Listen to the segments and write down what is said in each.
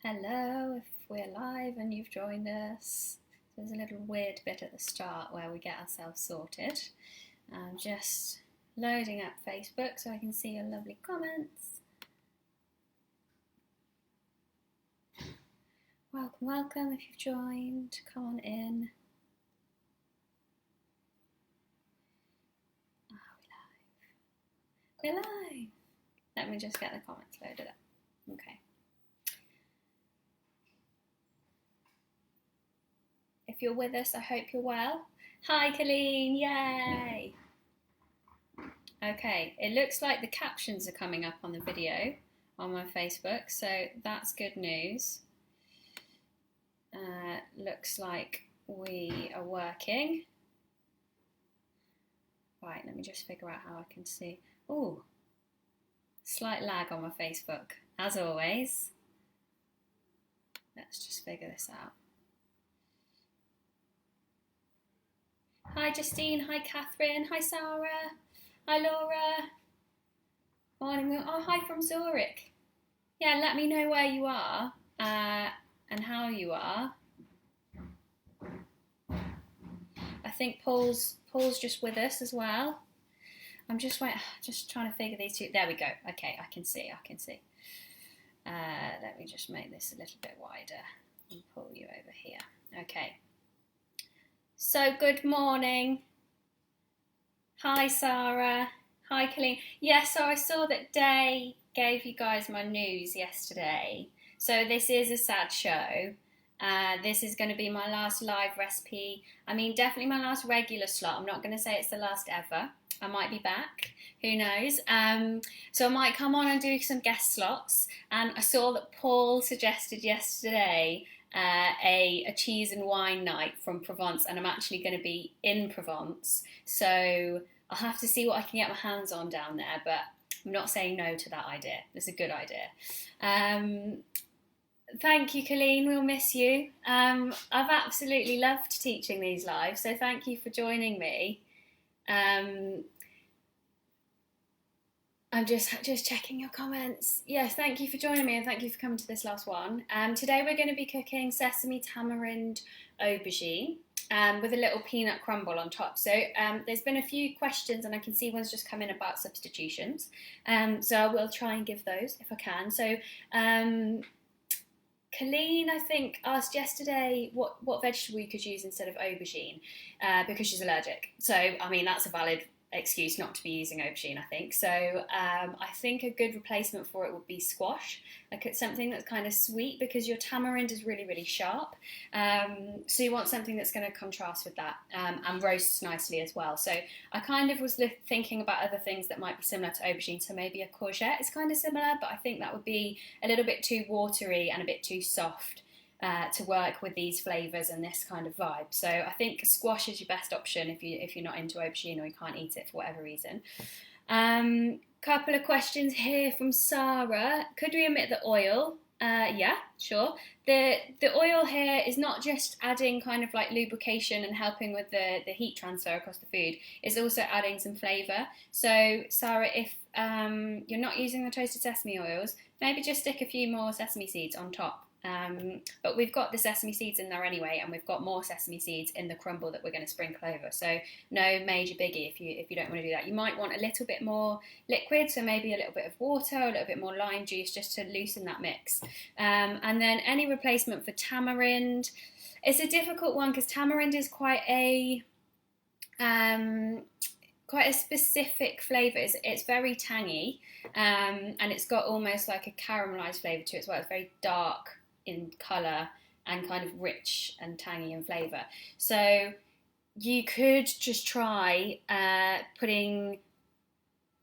Hello, if we're live and you've joined us. There's a little weird bit at the start where we get ourselves sorted. I'm just loading up Facebook so I can see your lovely comments. Welcome if you've joined. Come on in. We're live. Let me just get the comments loaded up. Okay. If you're with us, I hope you're well. Hi, Colleen, yay! Okay, it looks like the captions are coming up on the video on my Facebook, so that's good news. Looks like we are working. Right, let me just figure out how I can see. Ooh, slight lag on my Facebook, as always. Let's just figure this out. Hi Justine, hi Catherine, hi Sarah, hi Laura. Morning. Oh, hi from Zurich. Yeah, let me know where you are and how you are. I think Paul's just with us as well. I'm just trying to figure these two. There we go. Okay, I can see. Let me just make this a little bit wider and pull you over here. Okay. So good morning. Hi Sarah. Hi Colleen. Yeah, so I saw that Day gave you guys my news yesterday. So this is a sad show. This is going to be my last live recipe. I mean, definitely my last regular slot. I'm not going to say it's the last ever. I might be back. Who knows? So I might come on and do some guest slots. And I saw that Paul suggested yesterday a cheese and wine night from Provence, and I'm actually going to be in Provence, so I'll have to see what I can get my hands on down there, but I'm not saying no to that idea. It's a good idea. Thank you, Colleen, we'll miss you. I've absolutely loved teaching these live, so thank you for joining me. I'm just checking your comments. Yes, thank you for joining me and thank you for coming to this last one. Today we're going to be cooking sesame tamarind aubergine with a little peanut crumble on top. So there's been a few questions and I can see one's just come in about substitutions. So I will try and give those if I can. So Colleen, I think, asked yesterday what vegetable you could use instead of aubergine because she's allergic. So, I mean, that's a valid excuse not to be using aubergine, I think. So I think a good replacement for it would be squash. Like it's something that's kind of sweet because your tamarind is really, really sharp. So you want something that's going to contrast with that and roasts nicely as well. So I kind of was thinking about other things that might be similar to aubergine. So maybe a courgette is kind of similar, but I think that would be a little bit too watery and a bit too soft to work with these flavours and this kind of vibe. So I think squash is your best option if you're not into aubergine or you can't eat it for whatever reason. Couple of questions here from Sarah. Could we omit the oil? Yeah, sure. The oil here is not just adding kind of like lubrication and helping with the heat transfer across the food, it's also adding some flavour. So Sarah, if you're not using the toasted sesame oils, maybe just stick a few more sesame seeds on top. But we've got the sesame seeds in there anyway, and we've got more sesame seeds in the crumble that we're going to sprinkle over. So no major biggie if you don't want to do that. You might want a little bit more liquid, so maybe a little bit of water, a little bit more lime juice, just to loosen that mix. And then any replacement for tamarind, it's a difficult one because tamarind is quite a specific flavour. It's very tangy, and it's got almost like a caramelised flavour to it as well. It's very dark in colour and kind of rich and tangy in flavour. So you could just try putting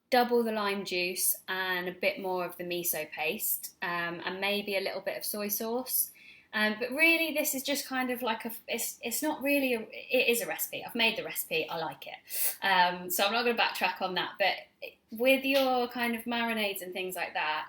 double the lime juice and a bit more of the miso paste and maybe a little bit of soy sauce. But really this is just kind of like it's not really it is a recipe. I've made the recipe, I like it. So I'm not going to backtrack on that, but with your kind of marinades and things like that,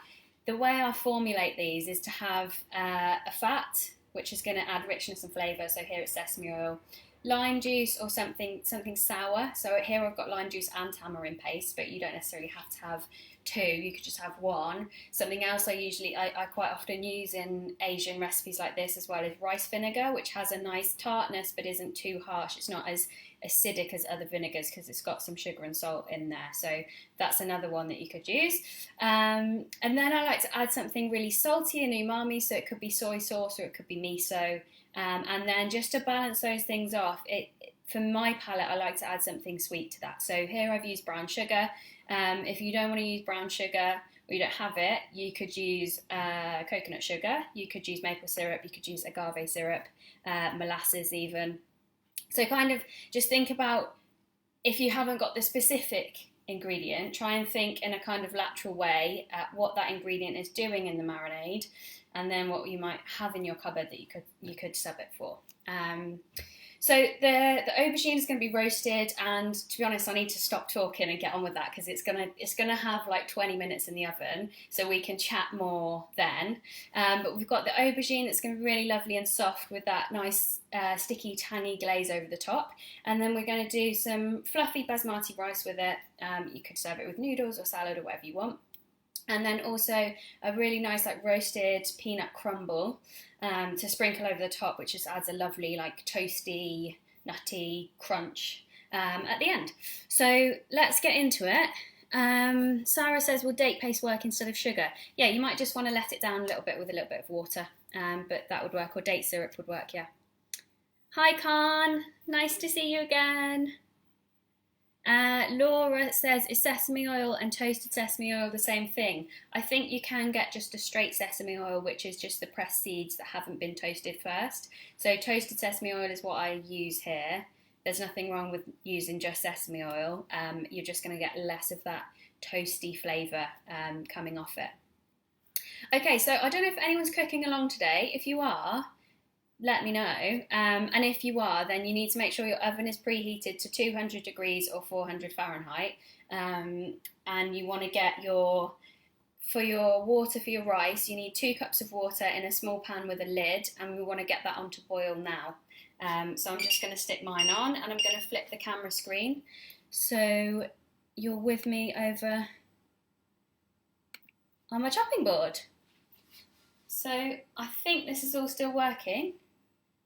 the way I formulate these is to have a fat, which is going to add richness and flavour. So here it's sesame oil, lime juice or something sour. So here I've got lime juice and tamarind paste, but you don't necessarily have to have 2, you could just have 1. Something else I quite often use in Asian recipes like this as well is rice vinegar, which has a nice tartness but isn't too harsh. It's not as acidic as other vinegars because it's got some sugar and salt in there. So that's another one that you could use. And then I like to add something really salty and umami, so it could be soy sauce or it could be miso. And then just to balance those things off, for my palate, I like to add something sweet to that. So here I've used brown sugar. If you don't want to use brown sugar or you don't have it, you could use coconut sugar, you could use maple syrup, you could use agave syrup, molasses even. So kind of just think about, if you haven't got the specific ingredient, try and think in a kind of lateral way at what that ingredient is doing in the marinade, and then what you might have in your cupboard that you could sub it for. So the aubergine is going to be roasted, and to be honest, I need to stop talking and get on with that because it's gonna have like 20 minutes in the oven, so we can chat more then. But we've got the aubergine that's going to be really lovely and soft with that nice sticky tangy glaze over the top, and then we're going to do some fluffy basmati rice with it. You could serve it with noodles or salad or whatever you want. And then also a really nice like roasted peanut crumble to sprinkle over the top, which just adds a lovely like toasty, nutty crunch at the end. So let's get into it. Sarah says, will date paste work instead of sugar? Yeah, you might just want to let it down a little bit with a little bit of water, but that would work, or date syrup would work, yeah. Hi Khan, nice to see you again. Laura says, is sesame oil and toasted sesame oil the same thing? I think you can get just a straight sesame oil, which is just the pressed seeds that haven't been toasted first. So toasted sesame oil is what I use here. There's nothing wrong with using just sesame oil. You're just going to get less of that toasty flavour coming off it. Okay, so I don't know if anyone's cooking along today. If you are, let me know, and if you are, then you need to make sure your oven is preheated to 200 degrees or 400 Fahrenheit, and you want to get for your water for your rice, you need 2 cups of water in a small pan with a lid, and we want to get that on to boil now. So I'm just going to stick mine on, and I'm going to flip the camera screen so you're with me over on my chopping board. So I think this is all still working.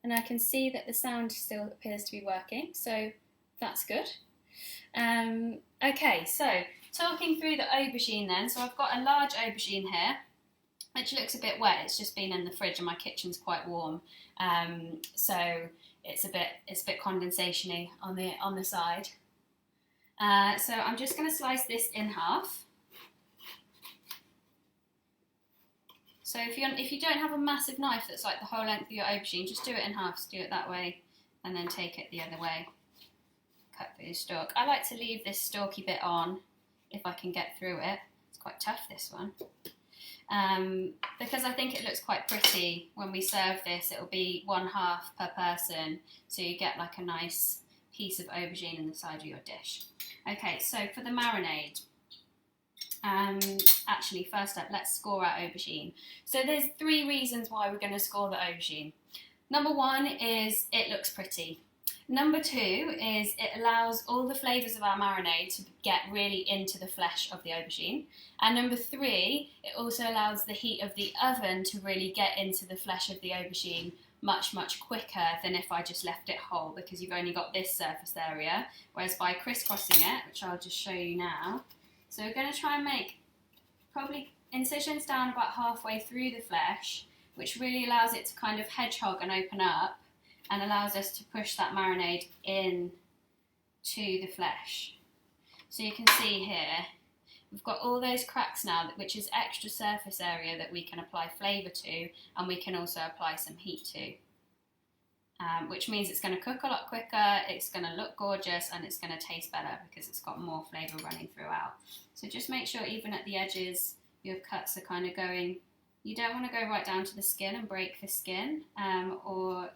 And I can see that the sound still appears to be working, so that's good. Okay, so talking through the aubergine then. So I've got a large aubergine here, which looks a bit wet. It's just been in the fridge and my kitchen's quite warm, so it's a bit condensation-y on the side. So I'm just going to slice this in half. So if you don't have a massive knife that's like the whole length of your aubergine, just do it in half. So do it that way and then take it the other way. Cut through the stalk. I like to leave this stalky bit on if I can get through it. It's quite tough, this one. Because I think it looks quite pretty when we serve this. It'll be 1/2 per person, so you get like a nice piece of aubergine in the side of your dish. Okay, so for the marinade, actually first up, let's score our aubergine. So there's 3 reasons why we're going to score the aubergine. Number 1 is it looks pretty. Number 2 is it allows all the flavours of our marinade to get really into the flesh of the aubergine. And number 3, it also allows the heat of the oven to really get into the flesh of the aubergine much, much quicker than if I just left it whole, because you've only got this surface area, whereas by crisscrossing it, which I'll just show you now. So we're going to try and make probably incisions down about halfway through the flesh, which really allows it to kind of hedgehog and open up, and allows us to push that marinade in to the flesh. So you can see here, we've got all those cracks now, which is extra surface area that we can apply flavour to, and we can also apply some heat to. Which means it's going to cook a lot quicker, it's going to look gorgeous, and it's going to taste better because it's got more flavour running throughout. So just make sure even at the edges your cuts are kind of going, you don't want to go right down to the skin and break the skin, or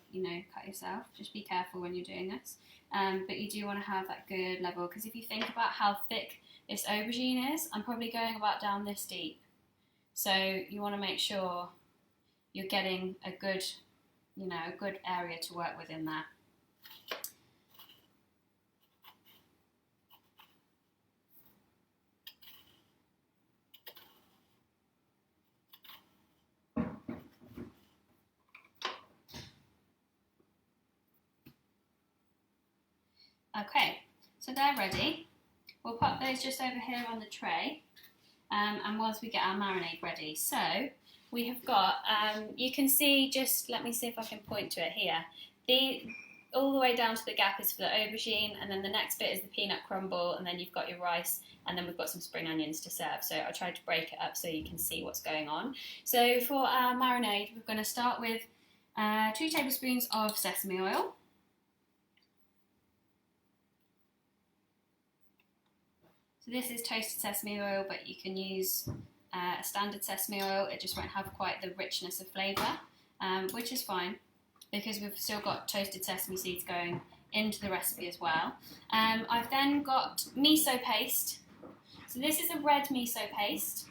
cut yourself. Just be careful when you're doing this. But you do want to have that good level, because if you think about how thick this aubergine is, I'm probably going about down this deep. So you want to make sure you're getting a good area to work with in there. Okay, so they're ready. We'll pop those just over here on the tray, and whilst we get our marinade ready. So we have got, you can see, just let me see if I can point to it here. All the way down to the gap is for the aubergine, and then the next bit is the peanut crumble, and then you've got your rice, and then we've got some spring onions to serve. So I tried to break it up so you can see what's going on. So for our marinade, we're going to start with 2 tablespoons of sesame oil. So this is toasted sesame oil, but you can use a standard sesame oil. It just won't have quite the richness of flavour, which is fine, because we've still got toasted sesame seeds going into the recipe as well. I've then got miso paste. So this is a red miso paste,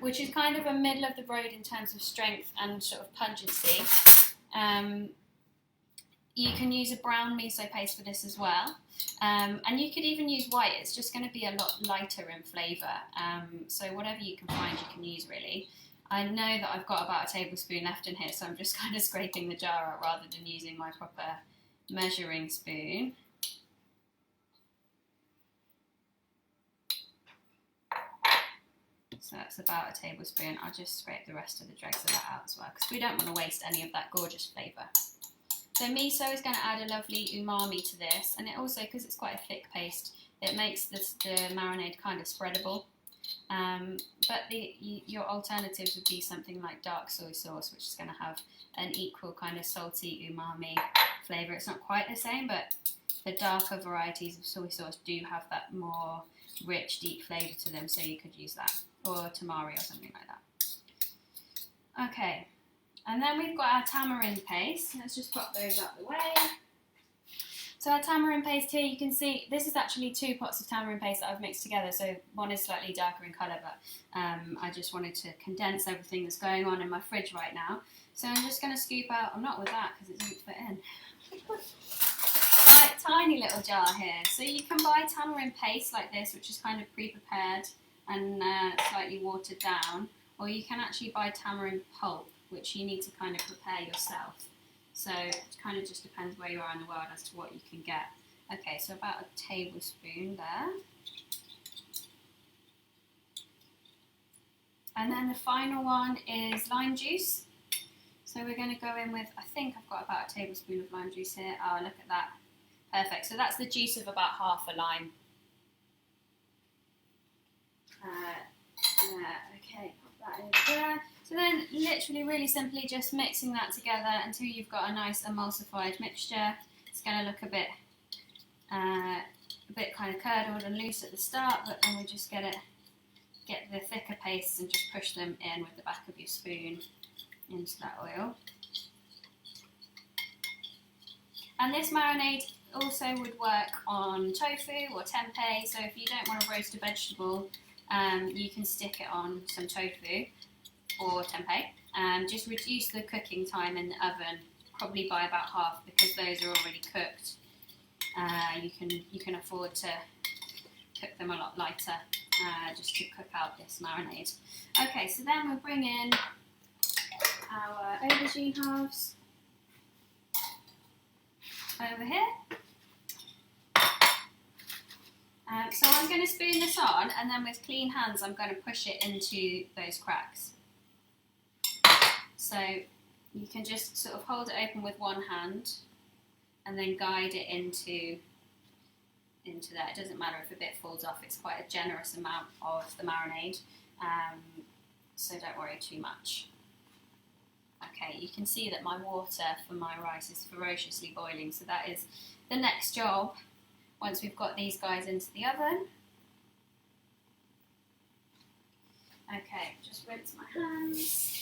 which is kind of a middle of the road in terms of strength and sort of pungency. You can use a brown miso paste for this as well. And you could even use white. It's just going to be a lot lighter in flavour. So whatever you can find, you can use really. I know that I've got about a tablespoon left in here, so I'm just kind of scraping the jar out rather than using my proper measuring spoon. So that's about a tablespoon. I'll just scrape the rest of the dregs of that out as well, because we don't want to waste any of that gorgeous flavour. So miso is going to add a lovely umami to this, and it also, because it's quite a thick paste, it makes the marinade kind of spreadable. But your alternatives would be something like dark soy sauce, which is going to have an equal kind of salty umami flavour. It's not quite the same, but the darker varieties of soy sauce do have that more rich, deep flavour to them, so you could use that, or tamari or something like that. Okay, and then we've got our tamarind paste. Let's just pop those out the way. So our tamarind paste here, you can see, this is actually 2 pots of tamarind paste that I've mixed together, so one is slightly darker in colour, but I just wanted to condense everything that's going on in my fridge right now. So I'm just going to scoop out, I'm not with that because it doesn't fit in, like tiny little jar here. So you can buy tamarind paste like this, which is kind of pre-prepared and slightly watered down, or you can actually buy tamarind pulp, which you need to kind of prepare yourself. So it kind of just depends where you are in the world as to what you can get. Okay, so about a tablespoon there. And then the final one is lime juice. So we're going to go in with, I think I've got about a tablespoon of lime juice here. Oh, look at that. Perfect. So that's the juice of about half a lime. Okay, pop that over there. So then, literally, really simply, just mixing that together until you've got a nice emulsified mixture. It's going to look a bit kind of curdled and loose at the start, but then we just get the thicker pastes and just push them in with the back of your spoon into that oil. And this marinade also would work on tofu or tempeh. So if you don't want to roast a vegetable, you can stick it on some tofu or tempeh, and just reduce the cooking time in the oven, probably by about half, because those are already cooked. You can afford to cook them a lot lighter, just to cook out this marinade. Okay, so then we'll bring in our aubergine halves over here. So I'm going to spoon this on, and then with clean hands I'm going to push it into those cracks. So you can just sort of hold it open with one hand and then guide it into there. It doesn't matter if a bit falls off, it's quite a generous amount of the marinade, so don't worry too much. Okay, you can see that my water for my rice is ferociously boiling, so that is the next job once we've got these guys into the oven. Okay, just rinse my hands.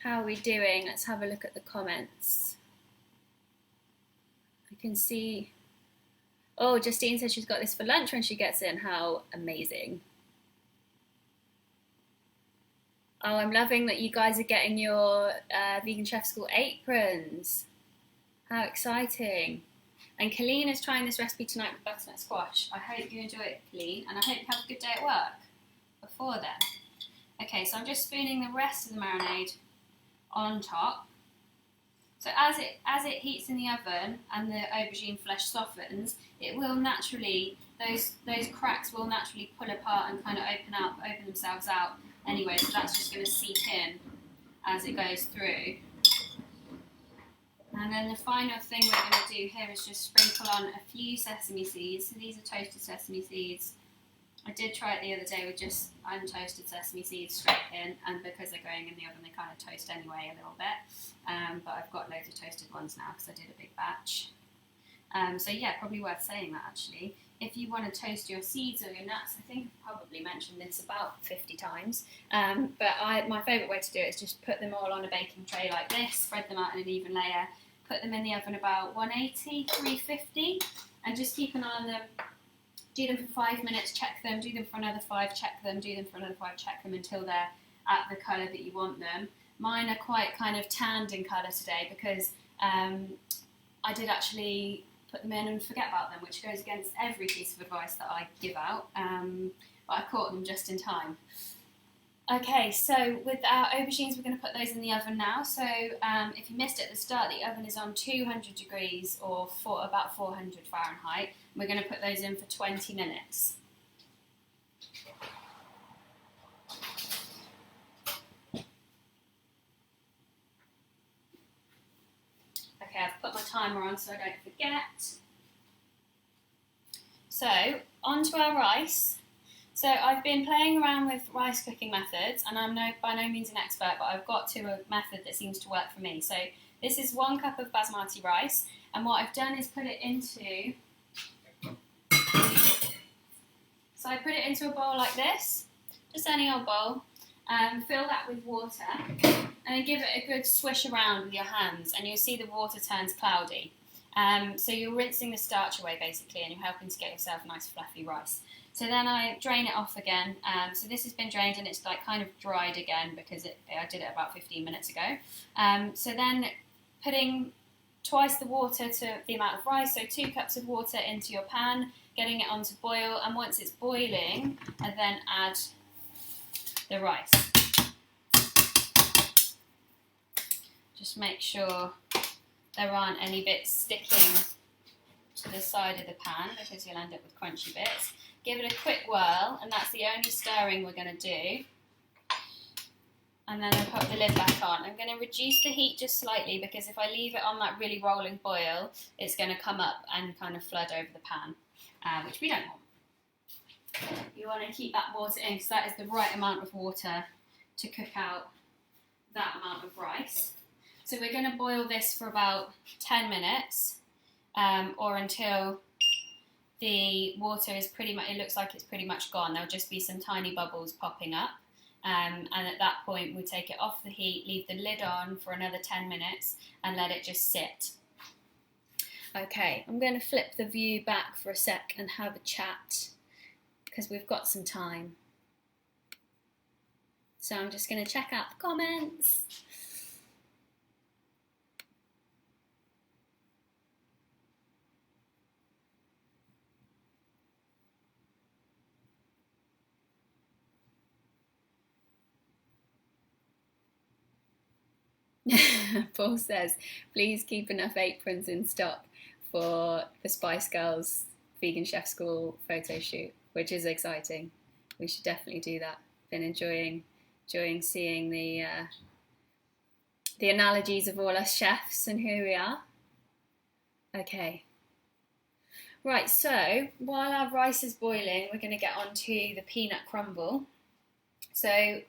How are we doing? Let's have a look at the comments. I can see, oh, Justine says she's got this for lunch when she gets in. How amazing. Oh, I'm loving that you guys are getting your Vegan Chef School aprons. How exciting. And Colleen is trying this recipe tonight with butternut squash. I hope you enjoy it, Colleen, and I hope you have a good day at work before then. Okay, so I'm just spooning the rest of the marinade on top. So as it heats in the oven and the aubergine flesh softens, it will naturally, those cracks will naturally pull apart and kind of open themselves out anyway, so that's just going to seep in as it goes through. And then the final thing we're going to do here is just sprinkle on a few sesame seeds. So these are toasted sesame seeds. I did try it the other day with just untoasted sesame seeds straight in, and because they're going in the oven, they kind of toast anyway a little bit. But I've got loads of toasted ones now because I did a big batch. So yeah, probably worth saying that actually. If you want to toast your seeds or your nuts, I think I've probably mentioned this about 50 times. But my favourite way to do it is just put them all on a baking tray like this, spread them out in an even layer, put them in the oven about 180, 350, and just keep an eye on them. Do them for 5 minutes, check them, do them for another 5, check them, do them for another 5, check them until they're at the colour that you want them. Mine are quite kind of tanned in colour today because I did actually put them in and forget about them, which goes against every piece of advice that I give out, but I caught them just in time. Okay, so with our aubergines, we're going to put those in the oven now. So if you missed it at the start, the oven is on 200 degrees or about 400 Fahrenheit. We're going to put those in for 20 minutes. Okay, I've put my timer on so I don't forget. So, onto our rice. So I've been playing around with rice cooking methods, and I'm by no means an expert, but I've got to a method that seems to work for me. So this is 1 cup of basmati rice, and what I've done is put it into a bowl like this, just any old bowl, fill that with water, and then give it a good swish around with your hands, and you'll see the water turns cloudy. So you're rinsing the starch away basically, and you're helping to get yourself nice fluffy rice. So then I drain it off again. So this has been drained and it's like kind of dried again because I did it about 15 minutes ago. So then putting twice the water to the amount of rice, so 2 cups of water into your pan, getting it on to boil, and once it's boiling, I then add the rice. Just make sure there aren't any bits sticking to the side of the pan because you'll end up with crunchy bits. Give it a quick whirl, and that's the only stirring we're going to do. And then I'll put the lid back on. I'm going to reduce the heat just slightly because if I leave it on that really rolling boil, it's going to come up and kind of flood over the pan, which we don't want. You want to keep that water in because that is the right amount of water to cook out that amount of rice. So we're going to boil this for about 10 minutes or until the water is it looks like it's pretty much gone. There'll just be some tiny bubbles popping up. And at that point, we take it off the heat, leave the lid on for another 10 minutes and let it just sit. Okay, I'm going to flip the view back for a sec and have a chat because we've got some time. So I'm just going to check out the comments. Paul says, please keep enough aprons in stock for the Spice Girls Vegan Chef School photo shoot, which is exciting. We should definitely do that. Been enjoying seeing the analogies of all us chefs and who we are. Okay. Right, so while our rice is boiling, we're going to get on to the peanut crumble. So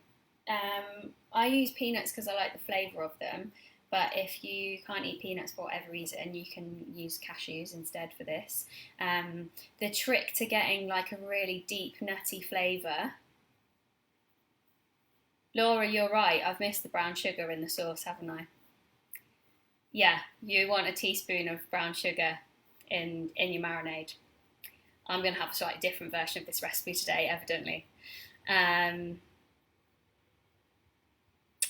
I use peanuts because I like the flavour of them, but if you can't eat peanuts for whatever reason, you can use cashews instead for this. The trick to getting like a really deep nutty flavour... Laura, you're right, I've missed the brown sugar in the sauce, haven't I? Yeah, you want a teaspoon of brown sugar in your marinade. I'm going to have a slightly different version of this recipe today, evidently.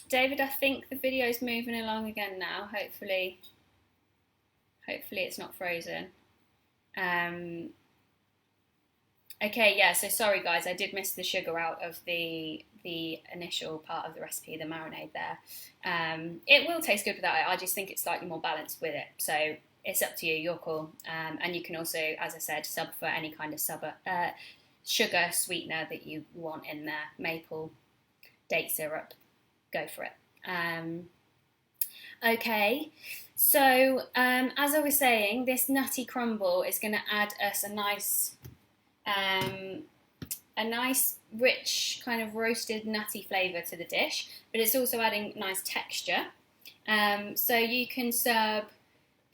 David, I think the video's moving along again now. Hopefully it's not frozen. Okay, yeah, so sorry guys, I did miss the sugar out of the initial part of the recipe, the marinade there. It will taste good without it, I just think it's slightly more balanced with it. So it's up to you, your call. And you can also, as I said, sub for any kind of sugar sweetener that you want in there. Maple, date syrup, go for it. Okay, so as I was saying, this nutty crumble is going to add us a nice rich kind of roasted nutty flavour to the dish, but it's also adding nice texture. So you can serve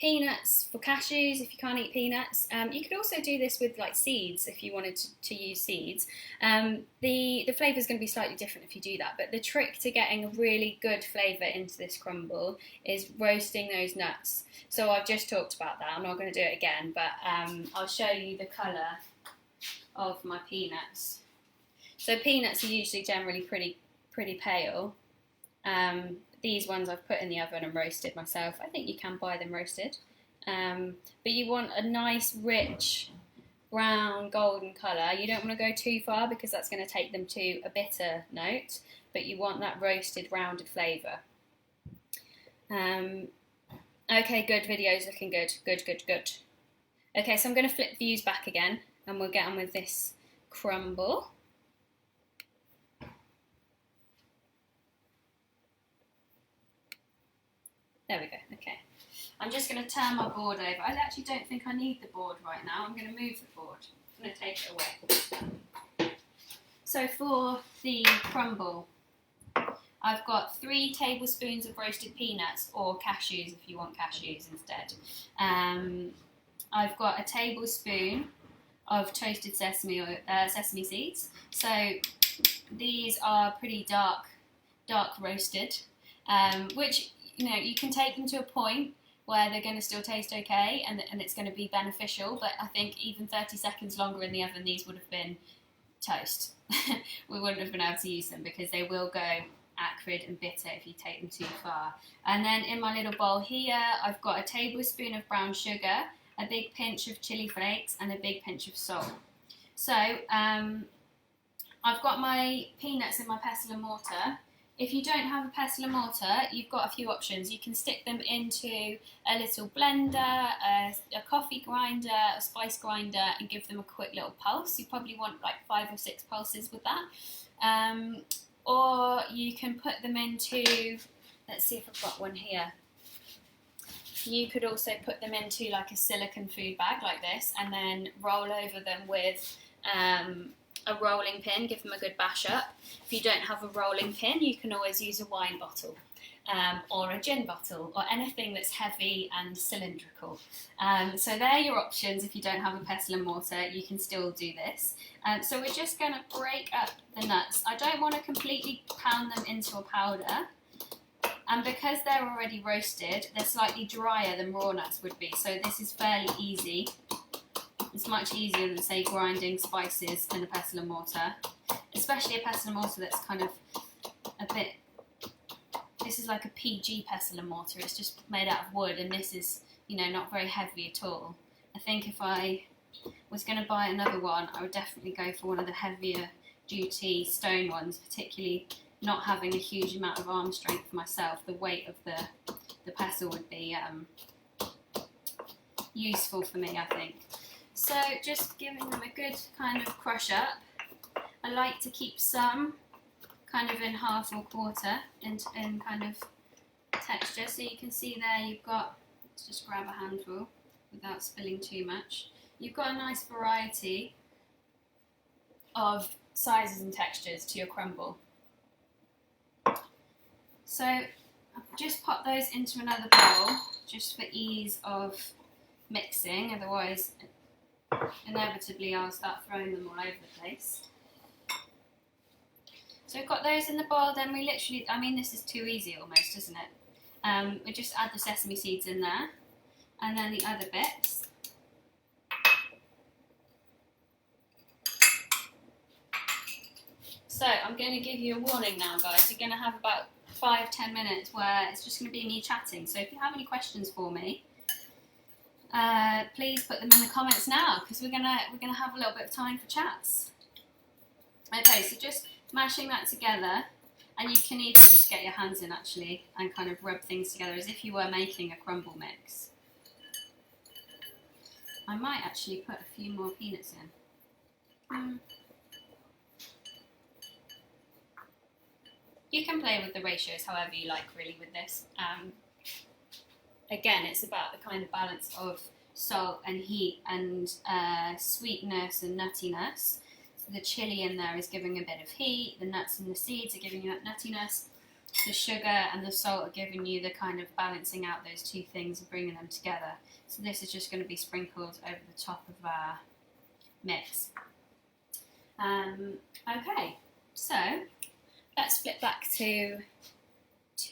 peanuts for cashews if you can't eat peanuts. You could also do this with like seeds if you wanted to use seeds. The flavour is going to be slightly different if you do that, but the trick to getting a really good flavour into this crumble is roasting those nuts. So I've just talked about that, I'm not going to do it again, but I'll show you the colour of my peanuts. So peanuts are usually generally pretty pale. These ones I've put in the oven and roasted myself. I think you can buy them roasted. But you want a nice rich brown golden colour. You don't want to go too far because that's going to take them to a bitter note, but you want that roasted rounded flavour. Okay, good, video's looking good. Good. Okay, so I'm going to flip views back again and we'll get on with this crumble. There we go, okay. I'm just going to turn my board over. I actually don't think I need the board right now. I'm going to move the board. I'm going to take it away. So for the crumble, I've got 3 tablespoons of roasted peanuts or cashews if you want cashews instead. I've got a tablespoon of toasted sesame seeds. So these are pretty dark roasted, which you can take them to a point where they're going to still taste okay and it's going to be beneficial, but I think even 30 seconds longer in the oven these would have been toast. We wouldn't have been able to use them because they will go acrid and bitter if you take them too far. And then in my little bowl here I've got a tablespoon of brown sugar, a big pinch of chili flakes and a big pinch of salt. So I've got my peanuts in my pestle and mortar. If you don't have a pestle and mortar, you've got a few options. You can stick them into a little blender, a coffee grinder, a spice grinder, and give them a quick little pulse. You probably want like 5 or 6 pulses with that. Or you can put them into, let's see if I've got one here. You could also put them into like a silicone food bag like this and then roll over them with a rolling pin, give them a good bash up. If you don't have a rolling pin, you can always use a wine bottle or a gin bottle or anything that's heavy and cylindrical. So they're your options. If you don't have a pestle and mortar, you can still do this. So we're just going to break up the nuts. I don't want to completely pound them into a powder. And because they're already roasted, they're slightly drier than raw nuts would be. So this is fairly easy. It's much easier than, say, grinding spices in a pestle and mortar. Especially a pestle and mortar that's kind of a bit... This is like a PG pestle and mortar. It's just made out of wood, and this is, not very heavy at all. I think if I was going to buy another one, I would definitely go for one of the heavier duty stone ones, particularly not having a huge amount of arm strength for myself. The weight of the pestle would be useful for me, I think. So just giving them a good kind of crush up. I like to keep some kind of in half or quarter in kind of texture. So you can see there you've got, let's just grab a handful without spilling too much. You've got a nice variety of sizes and textures to your crumble. So I've just pop those into another bowl just for ease of mixing, otherwise inevitably I'll start throwing them all over the place. So we've got those in the bowl, then we literally, this is too easy almost, isn't it? We just add the sesame seeds in there, and then the other bits. So I'm going to give you a warning now, guys. You're going to have about 5-10 minutes where it's just going to be me chatting. So if you have any questions for me, please put them in the comments now, because we're gonna have a little bit of time for chats. Okay, so just mashing that together, and you can even just get your hands in actually and kind of rub things together as if you were making a crumble mix. I might actually put a few more peanuts in. You can play with the ratios however you like really with this. Again, it's about the kind of balance of salt and heat and sweetness and nuttiness. So the chili in there is giving a bit of heat, the nuts and the seeds are giving you that nuttiness, the sugar and the salt are giving you the kind of balancing out those two things and bringing them together. So this is just going to be sprinkled over the top of our mix. Okay, so let's flip back to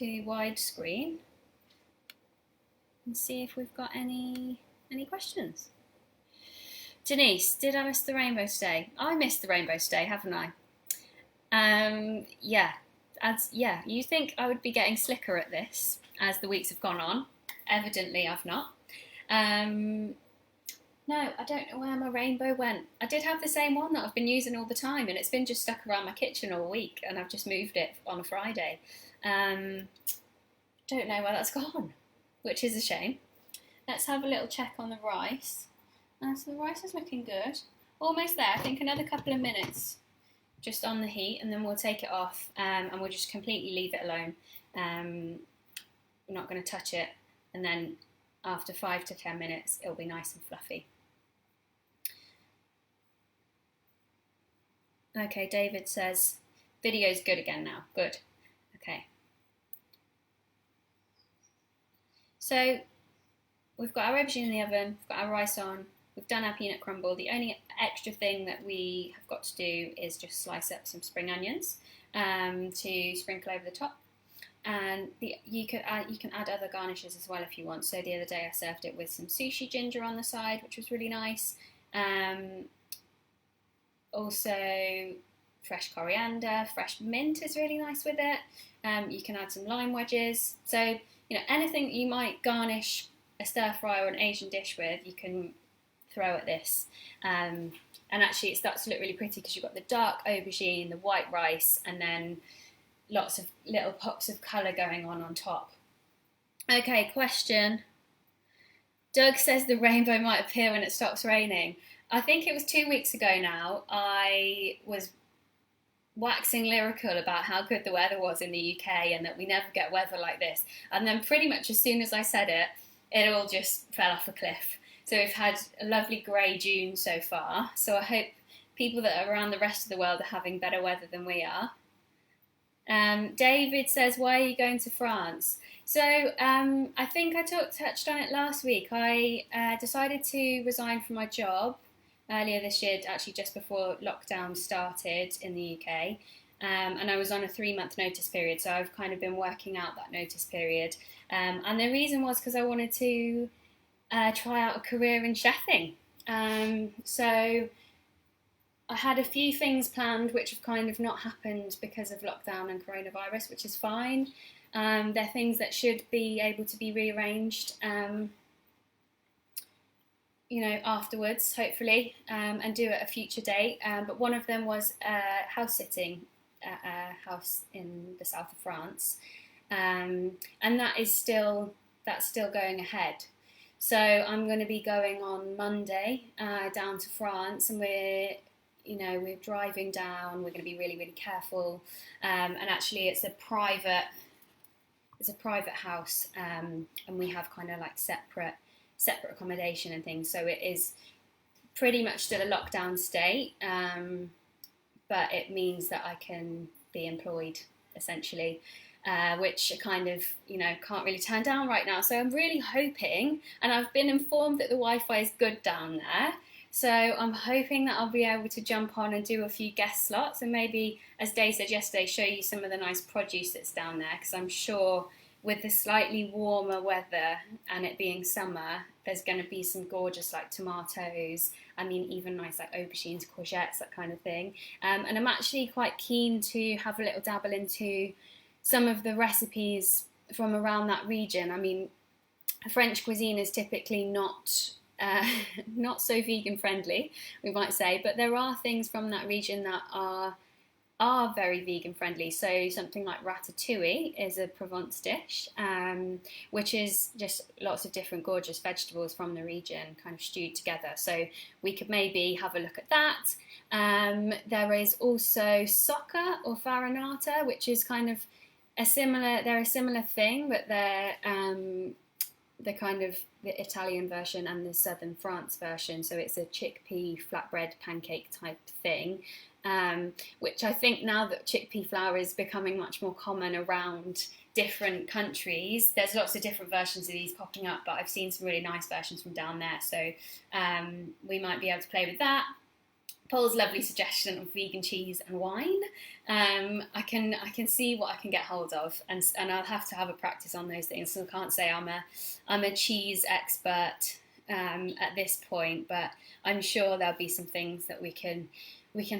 widescreen and see if we've got any questions. Denise, did I miss the rainbow stay? I missed the rainbow stay, haven't I? Yeah, you think I would be getting slicker at this as the weeks have gone on. Evidently I've not. No, I don't know where my rainbow went. I did have the same one that I've been using all the time, and it's been just stuck around my kitchen all week, and I've just moved it on a Friday. Don't know where that's gone, which is a shame. Let's have a little check on the rice. So the rice is looking good. Almost there. I think another couple of minutes just on the heat, and then we'll take it off, and we'll just completely leave it alone. We're not going to touch it, and then after 5 to 10 minutes it'll be nice and fluffy. Okay, David says video's good again now. Good. Okay. So we've got our aubergine in the oven, we've got our rice on, we've done our peanut crumble. The only extra thing that we have got to do is just slice up some spring onions to sprinkle over the top. And you can add other garnishes as well if you want. So the other day I served it with some sushi ginger on the side, which was really nice. Also fresh coriander, fresh mint is really nice with it. You can add some lime wedges. So, you know, anything you might garnish a stir fry or an Asian dish with, you can throw at this. And actually it starts to look really pretty because you've got the dark aubergine, the white rice, and then lots of little pops of colour going on top. Okay, question. Doug says the rainbow might appear when it stops raining. I think it was 2 weeks ago now, I was waxing lyrical about how good the weather was in the UK and that we never get weather like this. And then pretty much as soon as I said it, it all just fell off a cliff. So we've had a lovely grey June so far. So I hope people that are around the rest of the world are having better weather than we are. David says, why are you going to France? So I think I touched on it last week. I decided to resign from my job earlier this year, actually just before lockdown started in the UK, and I was on a 3-month notice period, so I've kind of been working out that notice period, and the reason was because I wanted to try out a career in chefing. So I had a few things planned which have kind of not happened because of lockdown and coronavirus, which is fine. They're things that should be able to be rearranged afterwards, hopefully, and do at a future date. But one of them was house sitting at a house in the south of France, and that's still going ahead. So I'm going to be going on Monday down to France, and we're driving down. We're going to be really, really careful, and actually it's a private house, and we have kind of like separate accommodation and things, so it is pretty much still a lockdown state, but it means that I can be employed essentially, which I kind of can't really turn down right now. So I'm really hoping, and I've been informed that the Wi-Fi is good down there, so I'm hoping that I'll be able to jump on and do a few guest slots, and maybe, as Dave said yesterday, show you some of the nice produce that's down there, because I'm sure with the slightly warmer weather and it being summer, there's going to be some gorgeous like tomatoes, even nice like aubergines, courgettes, that kind of thing. And I'm actually quite keen to have a little dabble into some of the recipes from around that region. French cuisine is typically not so vegan friendly, we might say, but there are things from that region that are very vegan friendly. So something like ratatouille is a Provence dish, which is just lots of different gorgeous vegetables from the region kind of stewed together. So we could maybe have a look at that. There is also socca or farinata, which is kind of they're a similar thing, but they're the kind of the Italian version and the southern France version. So it's a chickpea flatbread pancake type thing, which I think now that chickpea flour is becoming much more common around different countries, there's lots of different versions of these popping up, but I've seen some really nice versions from down there. So we might be able to play with that. Paul's lovely suggestion of vegan cheese and wine. I can see what I can get hold of, and I'll have to have a practice on those things. So I can't say I'm a cheese expert at this point, but I'm sure there'll be some things that we can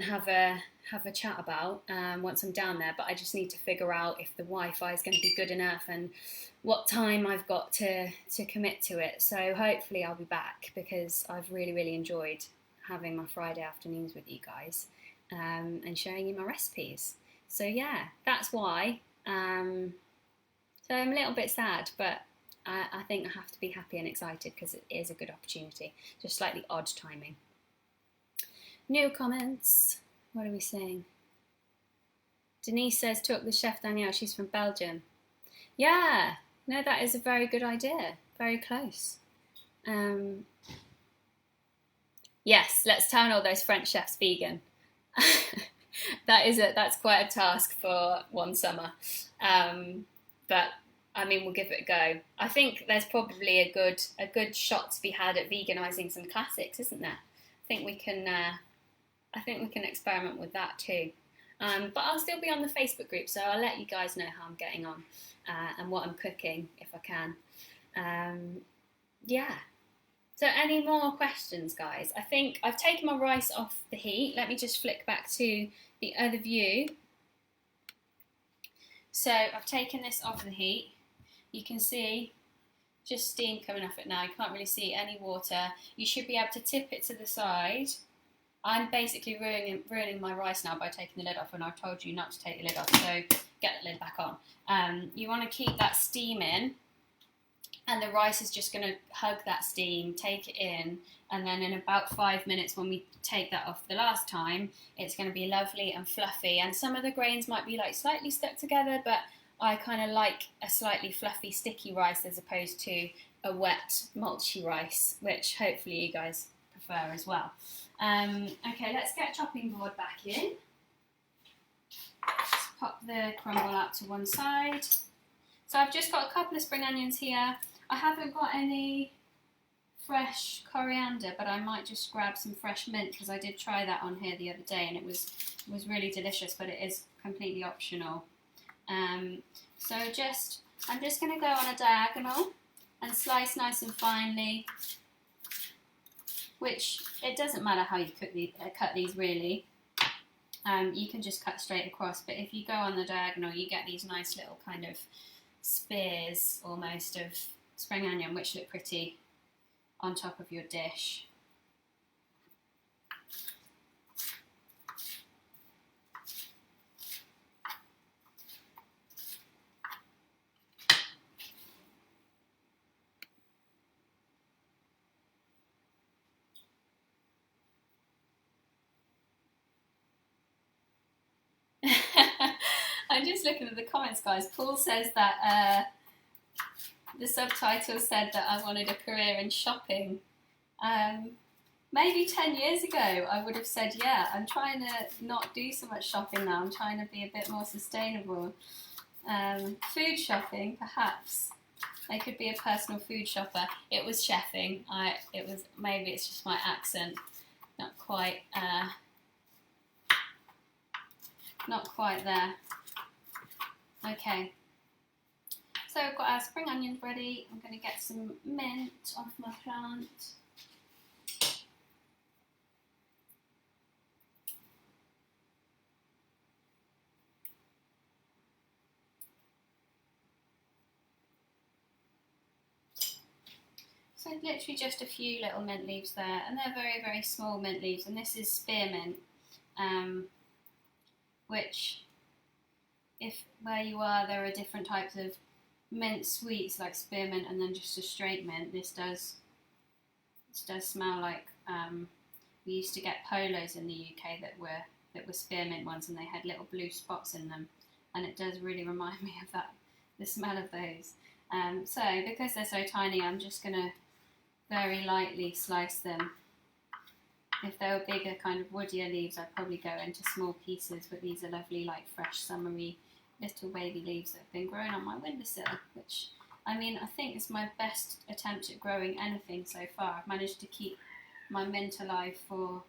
have a chat about once I'm down there. But I just need to figure out if the Wi-Fi is going to be good enough and what time I've got to commit to it. So hopefully I'll be back, because I've really enjoyed having my Friday afternoons with you guys and showing you my recipes. So yeah, that's why. So I'm a little bit sad, but I think I have to be happy and excited because it is a good opportunity. Just slightly odd timing. New comments. What are we saying? Denise says, talk with Chef Danielle. She's from Belgium. Yeah, no, that is a very good idea. Very close. Yes, let's turn all those French chefs vegan. That's quite a task for one summer. But I mean, we'll give it a go. I think there's probably a good shot to be had at veganising some classics, isn't there? I think we can experiment with that too. But I'll still be on the Facebook group, so I'll let you guys know how I'm getting on and what I'm cooking if I can. Yeah. So any more questions, guys? I think I've taken my rice off the heat. Let me just flick back to the other view. So I've taken this off the heat. You can see just steam coming off it now. You can't really see any water. You should be able to tip it to the side. I'm basically ruining my rice now by taking the lid off, and I've told you not to take the lid off, so get the lid back on. You want to keep that steam in, and the rice is just going to hug that steam, take it in, and then in about 5 minutes when we take that off the last time, it's going to be lovely and fluffy. And some of the grains might be like slightly stuck together, but I kind of like a slightly fluffy, sticky rice as opposed to a wet, mulchy rice, which hopefully you guys prefer as well. Okay, let's get a chopping board back in. Just pop the crumble out to one side. So I've just got a couple of spring onions here. I haven't got any fresh coriander, but I might just grab some fresh mint, because I did try that on here the other day and it was really delicious, but it is completely optional. So I'm just going to go on a diagonal and slice nice and finely, which it doesn't matter how you cut these really. You can just cut straight across, but if you go on the diagonal, you get these nice little kind of spears almost of spring onion, which look pretty on top of your dish. I'm just looking at the comments, guys. Paul says that the subtitle said that I wanted a career in shopping. Maybe 10 years ago I would have said, yeah, I'm trying to not do so much shopping now. I'm trying to be a bit more sustainable. Food shopping, perhaps. I could be a personal food shopper. It was chefing. Maybe it's just my accent. Not quite there. Okay. So I've got our spring onions ready. I'm going to get some mint off my plant. literally just a few little mint leaves there, and they're very, very small mint leaves, and this is spearmint, which, if where you are there are different types of mint sweets like spearmint and then just a straight mint, this does smell like, we used to get polos in the UK that were spearmint ones, and they had little blue spots in them, and it does really remind me of that, the smell of those. So because they're so tiny, I'm just going to very lightly slice them. If they were bigger, kind of woodier leaves, I'd probably go into small pieces, but these are lovely, like fresh, summery, little wavy leaves that have been growing on my windowsill, which, I mean, I think is my best attempt at growing anything so far. I've managed to keep my mint alive for,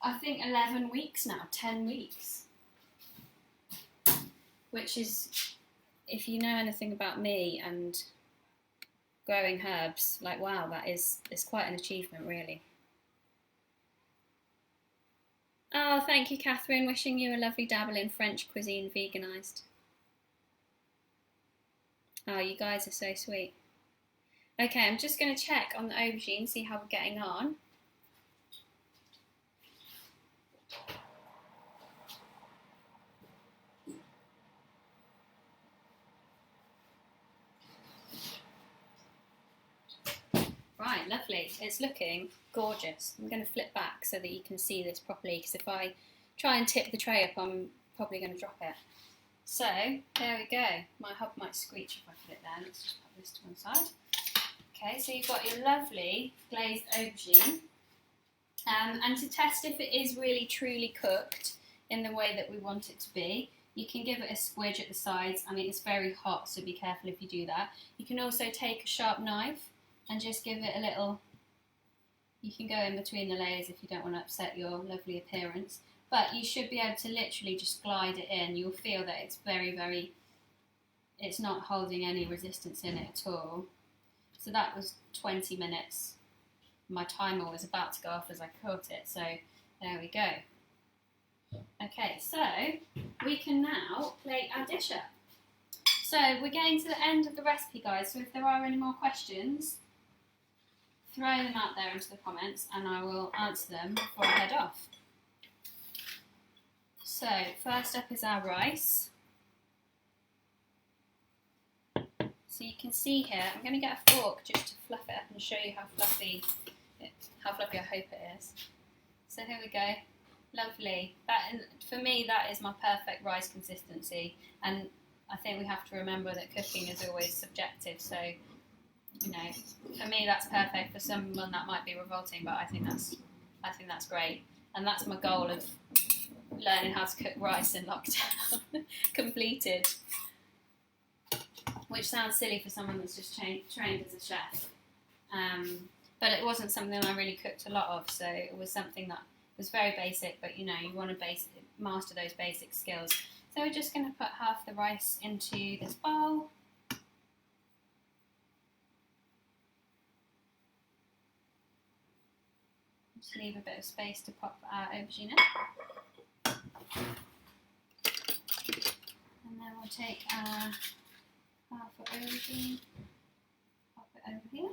I think, 11 weeks now, 10 weeks, which is, if you know anything about me and growing herbs, like, wow, it's quite an achievement, really. Oh, thank you, Catherine. Wishing you a lovely dabble in French cuisine, veganised. Oh, you guys are so sweet. Okay, I'm just going to check on the aubergine, see how we're getting on. Right, lovely. It's looking gorgeous. I'm going to flip back so that you can see this properly, because if I try and tip the tray up, I'm probably going to drop it. So, there we go. My hob might screech if I put it there. Let's just put this to one side. Okay, so you've got your lovely glazed aubergine. And to test if it is really truly cooked in the way that we want it to be, you can give it a squidge at the sides. I mean, it's very hot, so be careful if you do that. You can also take a sharp knife and just give it a little, you can go in between the layers if you don't want to upset your lovely appearance, but you should be able to literally just glide it in. You'll feel that it's very, very, it's not holding any resistance in it at all. So that was 20 minutes. My timer was about to go off as I caught it, so there we go. Okay, so we can now plate our dish up. So we're getting to the end of the recipe, guys, so if there are any more questions, throw them out there into the comments and I will answer them before I head off. So first up is our rice. So you can see here, I'm going to get a fork just to fluff it up and show you how fluffy I hope it is. So here we go, lovely. That, for me, that is my perfect rice consistency, and I think we have to remember that cooking is always subjective, so, you know, for me that's perfect. For someone that might be revolting, but I think that's great, and that's my goal of learning how to cook rice in lockdown completed. Which sounds silly for someone that's just trained as a chef, but it wasn't something I really cooked a lot of, so it was something that was very basic, but you know, you want to master those basic skills. So we're just going to put half the rice into this bowl. Just leave a bit of space to pop our aubergine in. And then we'll take our half of aubergine, pop it over here.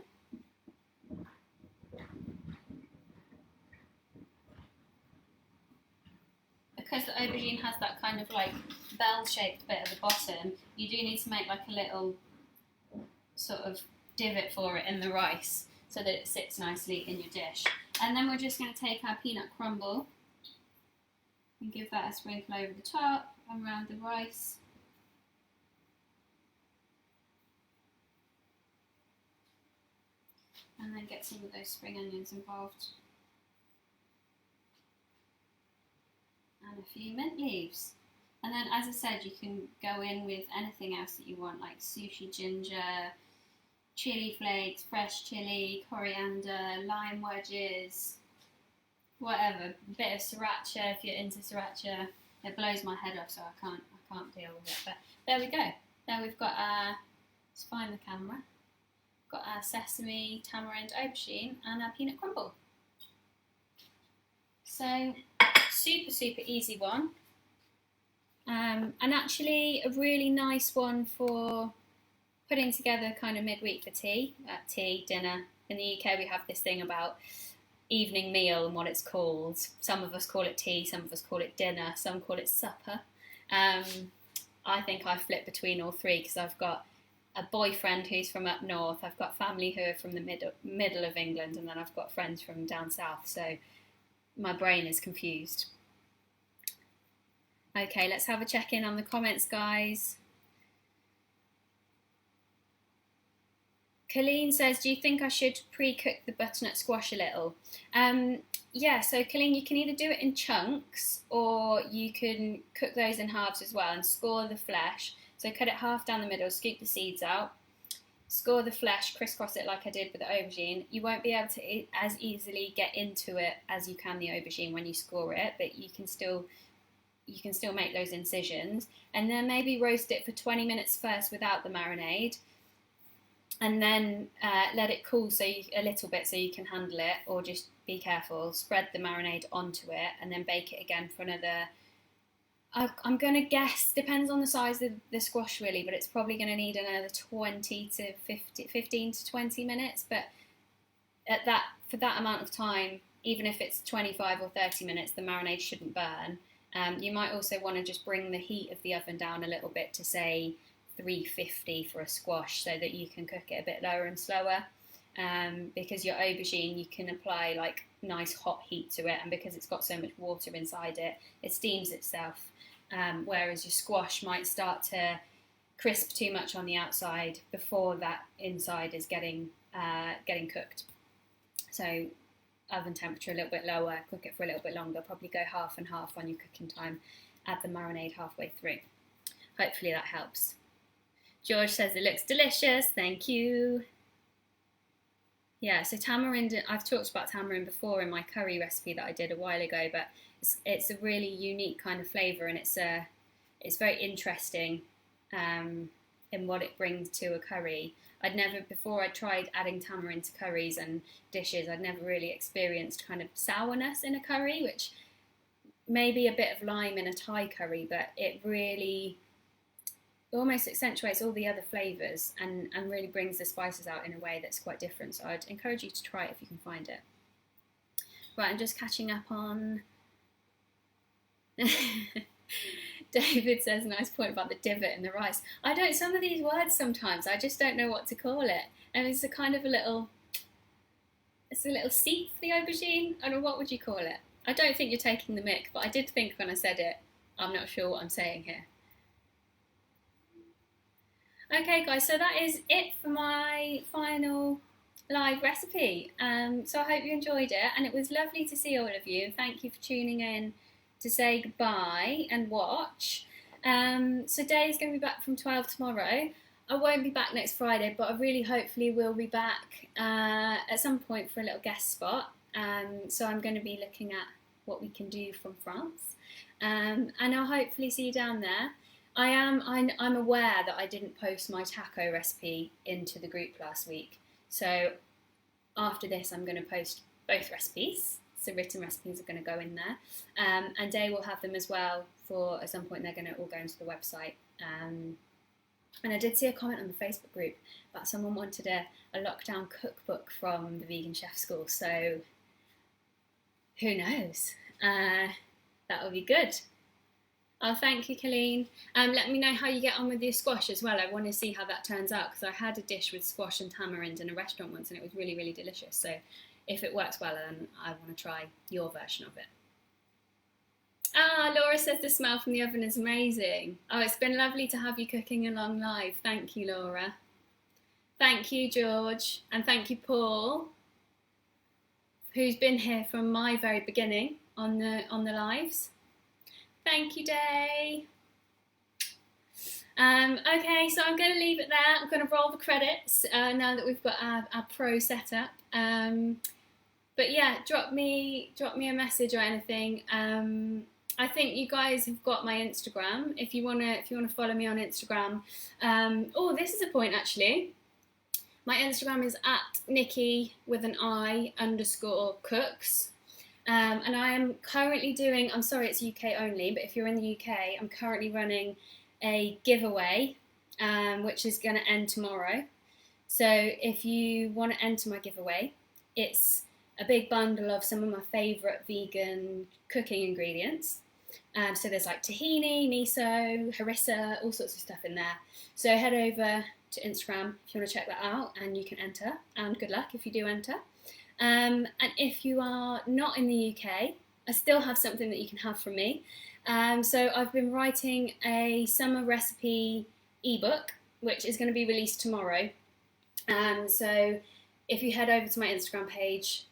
Because the aubergine has that kind of like bell-shaped bit at the bottom, you do need to make like a little sort of divot for it in the rice so that it sits nicely in your dish. And then we're just going to take our peanut crumble and give that a sprinkle over the top and around the rice. And then get some of those spring onions involved. And a few mint leaves. And then, as I said, you can go in with anything else that you want, like sushi ginger, chili flakes, fresh chili, coriander, lime wedges, whatever. A bit of sriracha if you're into sriracha. It blows my head off, so I can't deal with it. But there we go. Now we've got our, let's find the camera. Got our sesame, tamarind, aubergine, and our peanut crumble. So super, super easy one. And actually a really nice one for putting together kind of midweek for tea, dinner. In the UK, we have this thing about evening meal and what it's called. Some of us call it tea, some of us call it dinner, some call it supper. I think I flip between all three because I've got a boyfriend who's from up north, I've got family who are from the middle of England, and then I've got friends from down south, so my brain is confused. Okay, let's have a check-in on the comments, guys. Colleen says, do you think I should pre-cook the butternut squash a little? Yeah, so Colleen, you can either do it in chunks or you can cook those in halves as well and score the flesh. So cut it half down the middle, scoop the seeds out, score the flesh, crisscross it like I did with the aubergine. You won't be able to as easily get into it as you can the aubergine when you score it, but you can still make those incisions. And then maybe roast it for 20 minutes first without the marinade. And then let it cool a little bit so you can handle it, or just be careful, spread the marinade onto it and then bake it again for another, I'm going to guess, depends on the size of the squash really, but it's probably going to need another 15 to 20 minutes, but for that amount of time, even if it's 25 or 30 minutes, the marinade shouldn't burn. You might also want to just bring the heat of the oven down a little bit to say 350 for a squash so that you can cook it a bit lower and slower, because your aubergine, you can apply like nice hot heat to it, and because it's got so much water inside it, it steams itself, whereas your squash might start to crisp too much on the outside before that inside is getting cooked. So oven temperature a little bit lower, cook it for a little bit longer, probably go half and half on your cooking time, add the marinade halfway through. Hopefully that helps. George says it looks delicious, thank you. Yeah, so tamarind, I've talked about tamarind before in my curry recipe that I did a while ago, but it's a really unique kind of flavour, and it's very interesting in what it brings to a curry. Before I tried adding tamarind to curries and dishes, I'd never really experienced kind of sourness in a curry, which may be a bit of lime in a Thai curry, but it really almost accentuates all the other flavours and really brings the spices out in a way that's quite different. So I'd encourage you to try it if you can find it. Right, I'm just catching up on... David says, nice point about the divot in the rice. Some of these words sometimes, I just don't know what to call it. And it's a kind of it's a little seep, the aubergine. I don't know, what would you call it? I don't think you're taking the mick, but I did think when I said it, I'm not sure what I'm saying here. Okay guys, so that is it for my final live recipe. So I hope you enjoyed it, and it was lovely to see all of you. Thank you for tuning in to say goodbye and watch. So Dave's going to be back from 12 tomorrow. I won't be back next Friday, but I really hopefully will be back at some point for a little guest spot. So I'm going to be looking at what we can do from France, and I'll hopefully see you down there. I'm aware that I didn't post my taco recipe into the group last week, so after this I'm going to post both recipes. So written recipes are going to go in there, and Day will have them as well. At some point they're going to all go into the website. And I did see a comment on the Facebook group about someone wanted a lockdown cookbook from the Vegan Chef School, so who knows, that would be good. Oh, thank you, Colleen. Let me know how you get on with your squash as well. I want to see how that turns out, because I had a dish with squash and tamarind in a restaurant once and it was really, really delicious. So if it works well, then I want to try your version of it. Ah, Laura says the smell from the oven is amazing. Oh, it's been lovely to have you cooking along live. Thank you, Laura. Thank you, George. And thank you, Paul, who's been here from my very beginning on the lives. Thank you, Day. Okay, so I'm going to leave it there. I'm going to roll the credits now that we've got our pro setup. But yeah, drop me a message or anything. I think you guys have got my Instagram. If you wanna follow me on Instagram. Oh, this is a point actually. My Instagram is @Nikki with an I _cooks. And I am currently doing, I'm sorry it's UK only, but if you're in the UK, I'm currently running a giveaway which is going to end tomorrow. So if you want to enter my giveaway, it's a big bundle of some of my favourite vegan cooking ingredients. So there's like tahini, miso, harissa, all sorts of stuff in there. So head over to Instagram if you want to check that out, and you can enter, and good luck if you do enter. And if you are not in the UK, I still have something that you can have from me. So I've been writing a summer recipe ebook, which is going to be released tomorrow. So if you head over to my Instagram page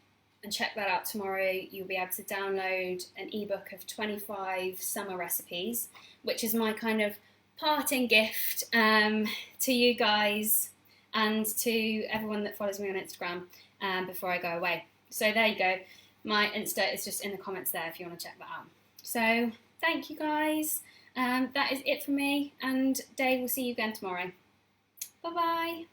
and check that out tomorrow, you'll be able to download an ebook of 25 summer recipes, which is my kind of parting gift to you guys and to everyone that follows me on Instagram before I go away. So there you go. My Insta is just in the comments there if you want to check that out. So thank you guys. That is it from me, and Dave will see you again tomorrow. Bye bye.